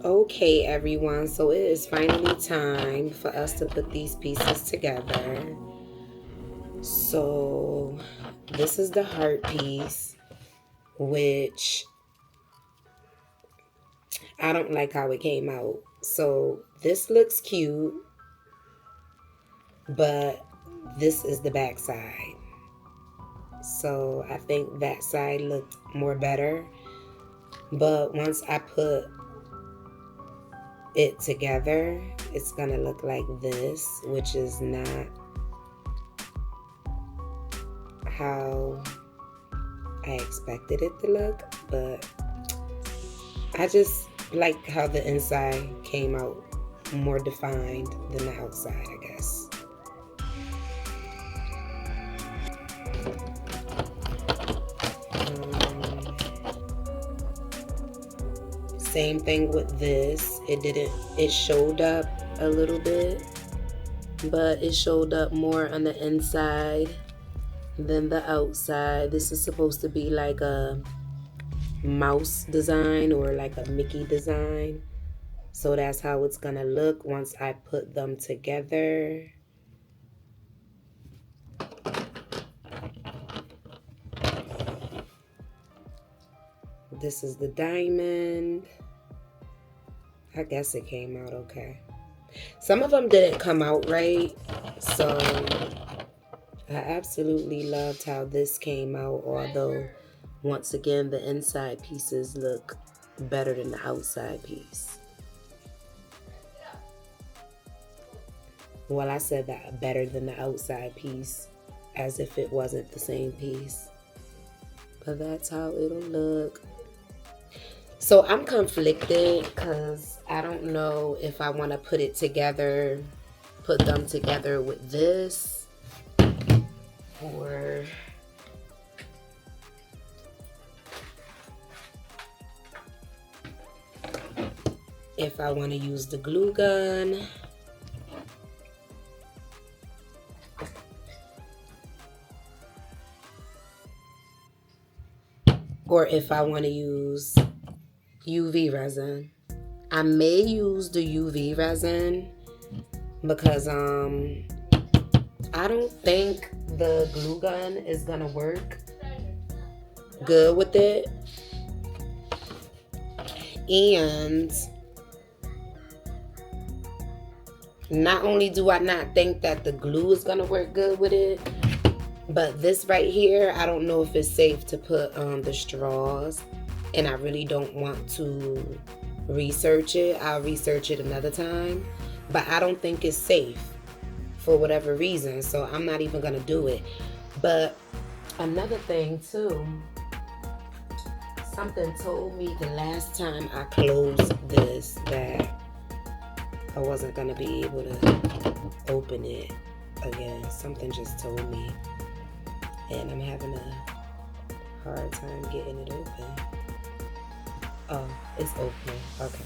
Okay, everyone, so it is finally time for us to put these pieces together. So this is the heart piece, which I don't like how it came out. So this looks cute, but this is the back side. So I think that side looked more better. But once I put it together, it's gonna look like this, which is not how I expected it to look, but I just like how the inside came out more defined than the outside, I guess. Same thing with this. It showed up a little bit, but it showed up more on the inside than the outside. This is supposed to be like a mouse design or like a Mickey design. So that's how it's gonna look once I put them together. This is the diamond. I guess it came out okay. Some of them didn't come out right, so I absolutely loved how this came out, although once again the inside pieces look better than the outside piece. Well, I said that better than the outside piece, as if it wasn't the same piece. But that's how it'll look. So I'm conflicted because I don't know if I want to put them together with this, or if I want to use the glue gun. Or if I want to use UV resin. I may use the UV resin because I don't think the glue gun is gonna work good with it. And not only do I not think that the glue is gonna work good with it, but this right here, I don't know if it's safe to put on the straws, and I really don't want to research it. I'll research it another time, but I don't think it's safe for whatever reason, so I'm not even gonna do it. But another thing too, something told me the last time I closed this that I wasn't gonna be able to open it again. Something just told me, and I'm having a hard time getting it open. Oh, it's open. Okay.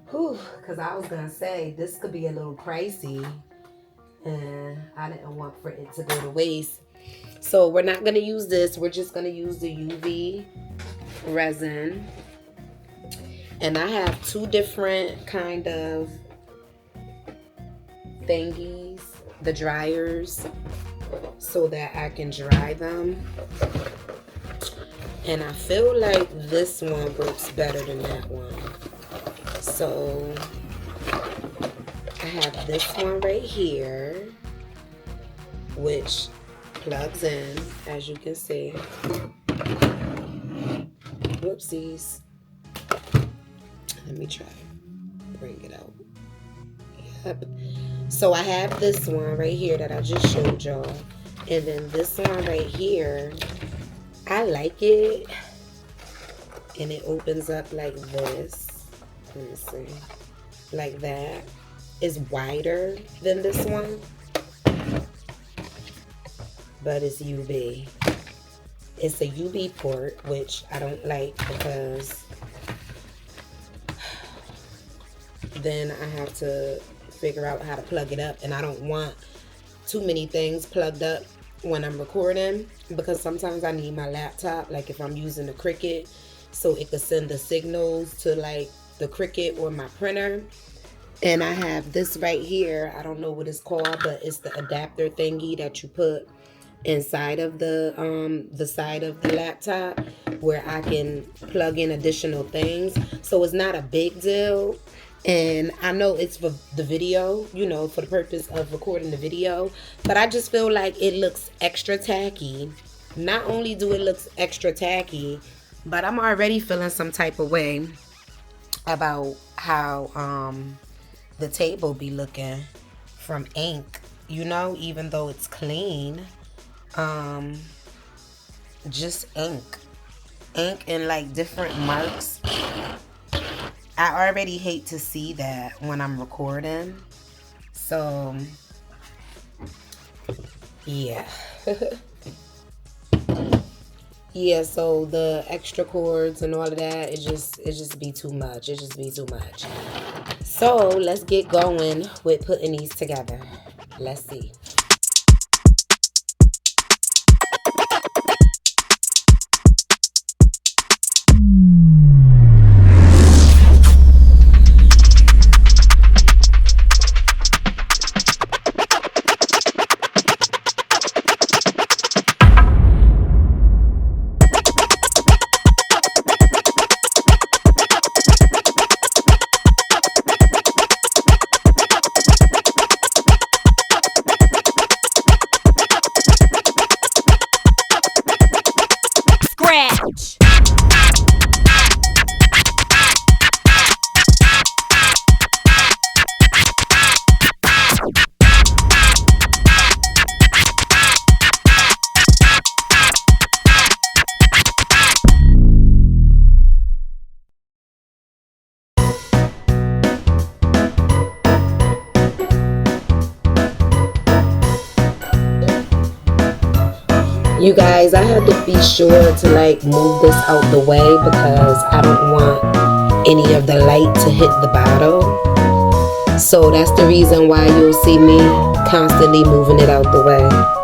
Whew, because I was gonna say this could be a little pricey, and I didn't want for it to go to waste. So we're not gonna use this. We're just gonna use the UV resin. And I have two different kind of thingies, the dryers, so that I can dry them. And I feel like this one works better than that one. So I have this one right here, which plugs in, as you can see. Whoopsies. Let me try. Bring it out. Yep. So I have this one right here that I just showed y'all. And then this one right here, I like it. And it opens up like this. Let me see. Like that. It's wider than this one. But it's UV. It's a UV port, which I don't like because then I have to figure out how to plug it up, and I don't want too many things plugged up when I'm recording, because sometimes I need my laptop, like if I'm using the Cricut, so it could send the signals to like the Cricut or my printer. And I have this right here. I don't know what it's called, but it's the adapter thingy that you put inside of the side of the laptop, where I can plug in additional things. So it's not a big deal. And I know it's for the video, you know, for the purpose of recording the video, but I just feel like it looks extra tacky. Not only do it look extra tacky, but I'm already feeling some type of way about how the table be looking from ink, you know, even though it's clean. Just ink and like different marks. I already hate to see that when I'm recording. So yeah. Yeah, so the extra cords and all of that, it just be too much. It just be too much. So let's get going with putting these together. Let's see. You guys, I had to be sure to like move this out the way because I don't want any of the light to hit the bottle. So that's the reason why you'll see me constantly moving it out the way.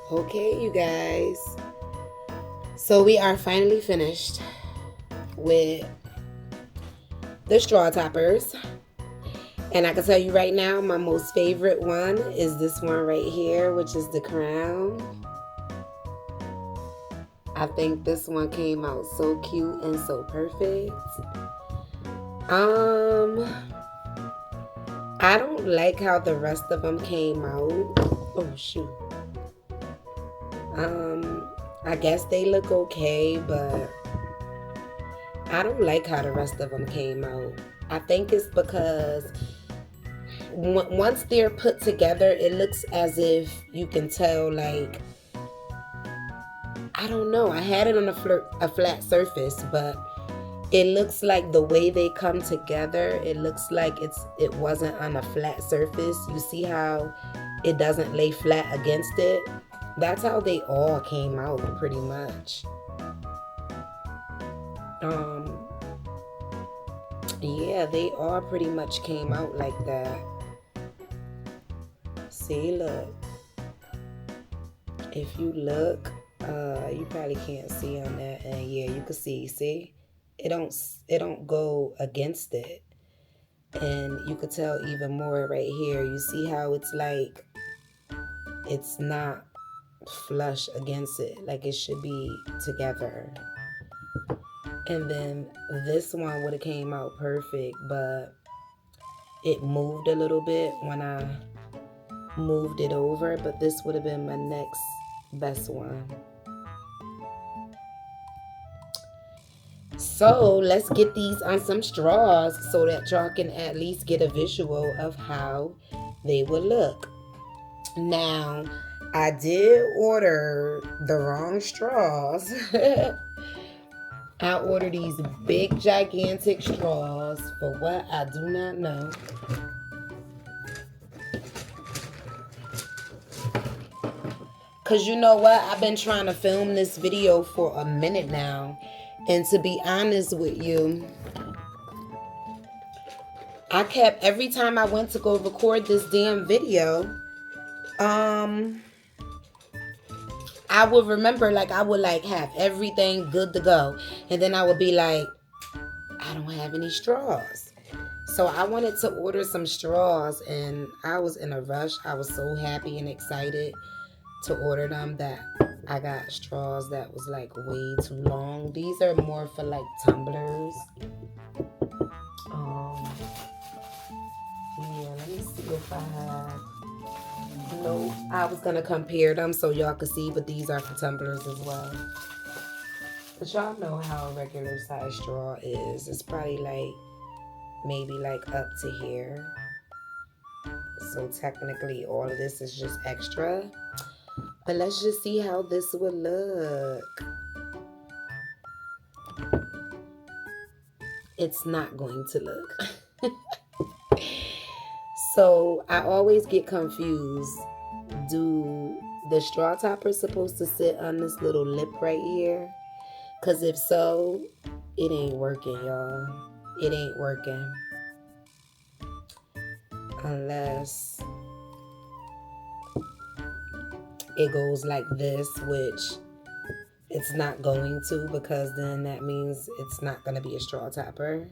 Okay, you guys. So we are finally finished with the straw toppers. And I can tell you right now, my most favorite one is this one right here, which is the crown. I think this one came out so cute and so perfect. I don't like how the rest of them came out. Oh shoot. I guess they look okay, but I don't like how the rest of them came out. I think it's because once they're put together, it looks as if you can tell, like, I don't know. I had it on a flat surface, but it looks like the way they come together, it looks like it wasn't on a flat surface. You see how it doesn't lay flat against it? That's how they all came out pretty much. Yeah, they all pretty much came out like that. See, look. If you look, you probably can't see on that, and yeah, you can see it don't go against it. And you could tell even more right here. You see how it's like it's not flush against it, like it should be together. And then this one would have came out perfect, but it moved a little bit when I moved it over, but this would have been my next best one. So let's get these on some straws so that y'all can at least get a visual of how they will look. Now, I did order the wrong straws. I ordered these big, gigantic straws for what I do not know. Because you know what? I've been trying to film this video for a minute now. And to be honest with you, I kept, every time I went to go record this damn video, I would remember, like, I would, like, have everything good to go. And then I would be like, I don't have any straws. So I wanted to order some straws, and I was in a rush. I was so happy and excited to order them that I got straws that was, like, way too long. These are more for, like, tumblers. Yeah, let me see if I have... No, I was going to compare them so y'all could see, but these are for tumblers as well. But y'all know how a regular size straw is. It's probably like, maybe like up to here. So technically all of this is just extra. But let's just see how this would look. It's not going to look. So I always get confused. Do the straw toppers supposed to sit on this little lip right here? Because if so, it ain't working, y'all. It ain't working. Unless it goes like this, which it's not going to, because then that means it's not going to be a straw topper.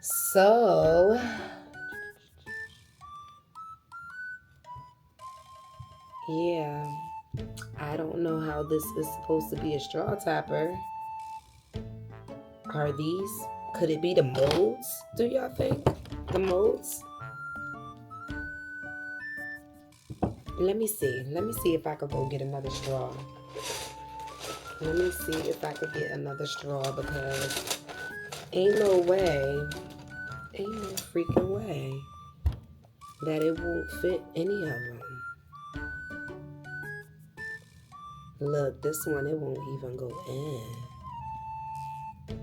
So yeah, I don't know how this is supposed to be a straw topper. Are these, could it be the molds, do y'all think? The molds? Let me see if I could go get another straw. Let me see if I could get another straw, because ain't no freaking way that it won't fit any of them. Look, this one, it won't even go in.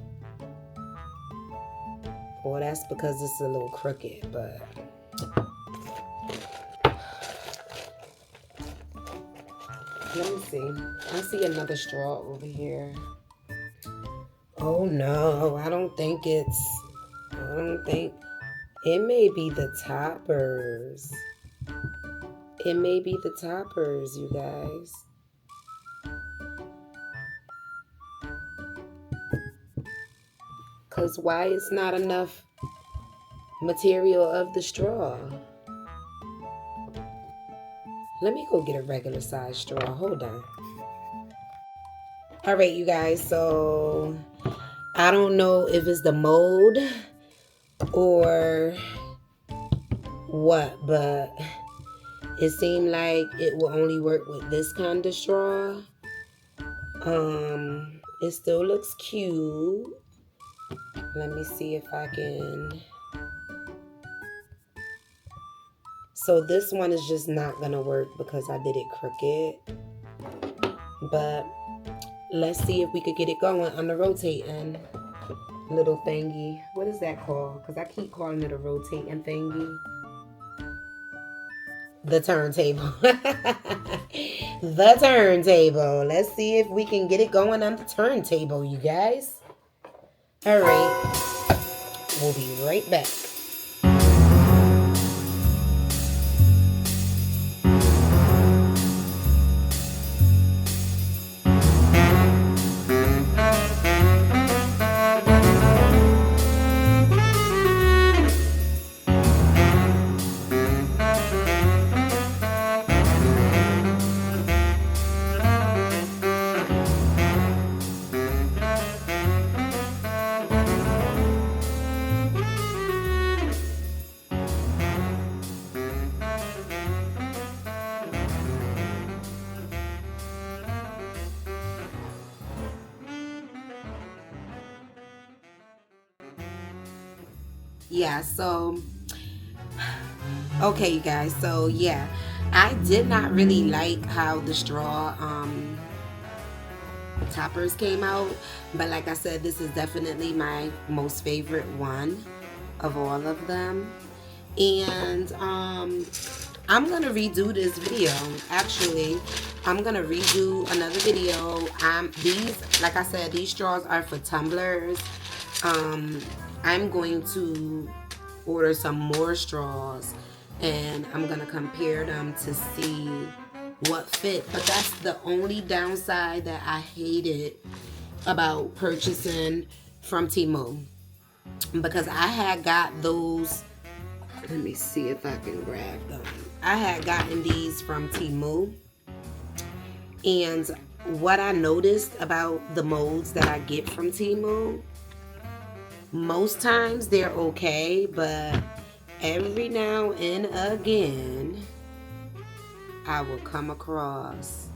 Well, that's because it's a little crooked, but let me see. I see another straw over here. Oh no, I don't think it may be the toppers. It may be the toppers, you guys. Because why is not enough material of the straw? Let me go get a regular size straw. Hold on. All right, you guys. So I don't know if it's the mold or what, but it seemed like it will only work with this kind of straw. It still looks cute. Let me see if I can. So this one is just not gonna work because I did it crooked. But let's see if we could get it going on the rotating little thingy. What is that called? Because I keep calling it a rotating thingy. The turntable. The turntable. Let's see if we can get it going on the turntable, you guys. All right. We'll be right back. Yeah, so okay, you guys, so yeah, I did not really like how the straw toppers came out, but like I said, this is definitely my most favorite one of all of them. And I'm gonna redo this video. Actually, I'm gonna redo another video. These, like I said, these straws are for tumblers. I'm going to order some more straws and I'm gonna compare them to see what fit. But that's the only downside that I hated about purchasing from Temu, because I had got those. Let me see if I can grab them. I had gotten these from Temu, and what I noticed about the molds that I get from Temu, most times they're okay, but every now and again I will come across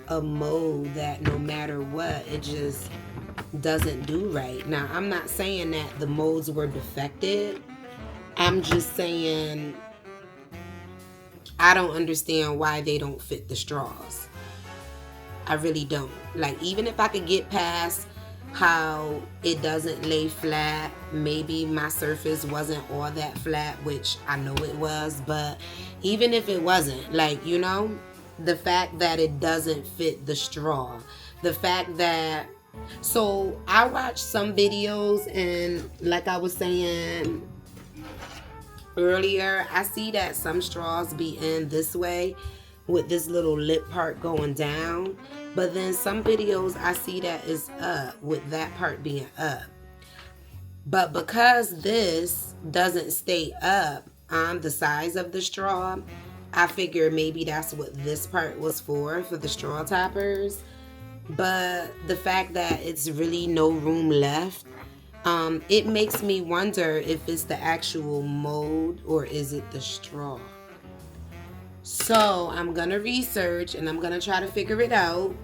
a mold that no matter what, it just doesn't do right. Now, I'm not saying that the molds were defective. I'm just saying I don't understand why they don't fit the straws. I really don't. Like, even if I could get past how it doesn't lay flat, maybe my surface wasn't all that flat, which I know it was, but even if it wasn't, like, you know, the fact that it doesn't fit the straw, the fact that, so I watched some videos, and like I was saying earlier, I see that some straws be in this way with this little lip part going down, but then some videos I see that is up with that part being up. But because this doesn't stay up on the size of the straw, I figure maybe that's what this part was for the straw toppers. But the fact that it's really no room left, it makes me wonder if it's the actual mold or is it the straw. So I'm gonna research and I'm gonna try to figure it out.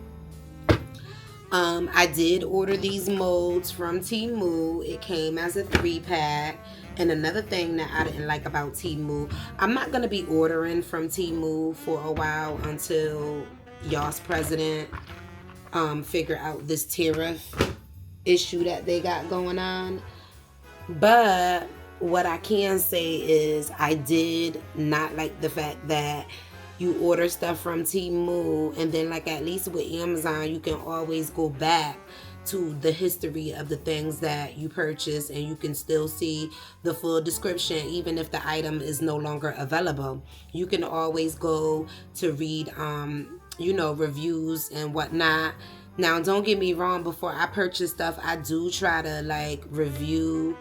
I did order these molds from Temu. It came as a 3-pack. And another thing that I didn't like about Temu, I'm not gonna be ordering from Temu for a while until y'all's president figure out this tariff issue that they got going on. But what I can say is I did not like the fact that you order stuff from Temu and then, like, at least with Amazon, you can always go back to the history of the things that you purchase, and you can still see the full description even if the item is no longer available. You can always go to read reviews and whatnot. Now, don't get me wrong, before I purchase stuff, I do try to like review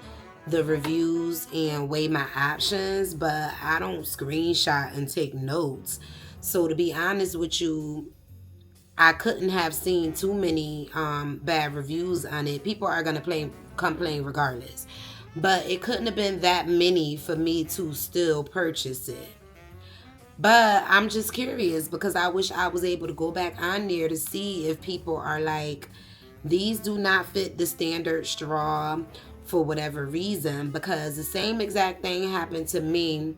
the reviews and weigh my options, but I don't screenshot and take notes. So to be honest with you, I couldn't have seen too many bad reviews on it. People are gonna complain regardless, but it couldn't have been that many for me to still purchase it. But I'm just curious because I wish I was able to go back on there to see if people are like, these do not fit the standard straw for whatever reason. Because the same exact thing happened to me,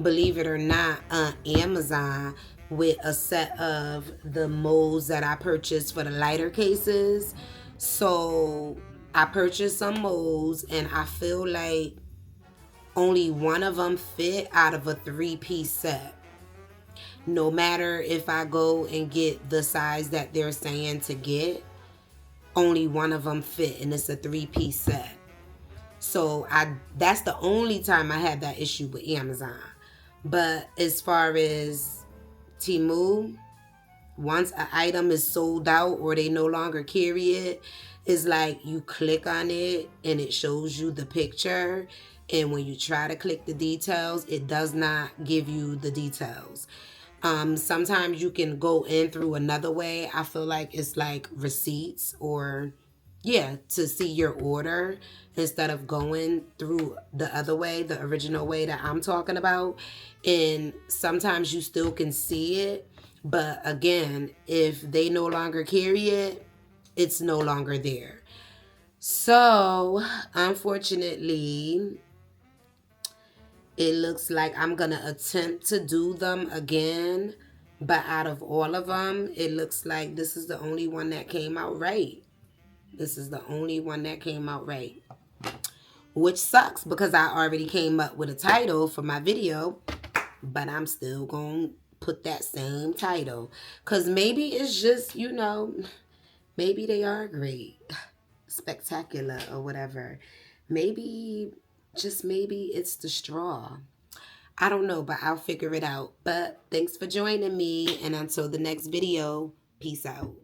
believe it or not, on Amazon with a set of the molds that I purchased for the lighter cases. So I purchased some molds and I feel like only one of them fit out of a 3-piece set. No matter if I go and get the size that they're saying to get, only one of them fit, and it's a 3-piece set. So that's the only time I had that issue with Amazon. But as far as Temu, once an item is sold out or they no longer carry it, it's like you click on it and it shows you the picture, and when you try to click the details, it does not give you the details. Sometimes you can go in through another way. I feel like it's like receipts, or to see your order instead of going through the other way, the original way that I'm talking about. And sometimes you still can see it, but again, if they no longer carry it, it's no longer there. So unfortunately, it looks like I'm gonna attempt to do them again, but out of all of them, it looks like this is the only one that came out right. This is the only one that came out right, which sucks because I already came up with a title for my video, but I'm still gonna put that same title because maybe it's just, maybe they are great, spectacular, or whatever. Maybe, just maybe it's the straw. I don't know, but I'll figure it out. But thanks for joining me, and until the next video, peace out.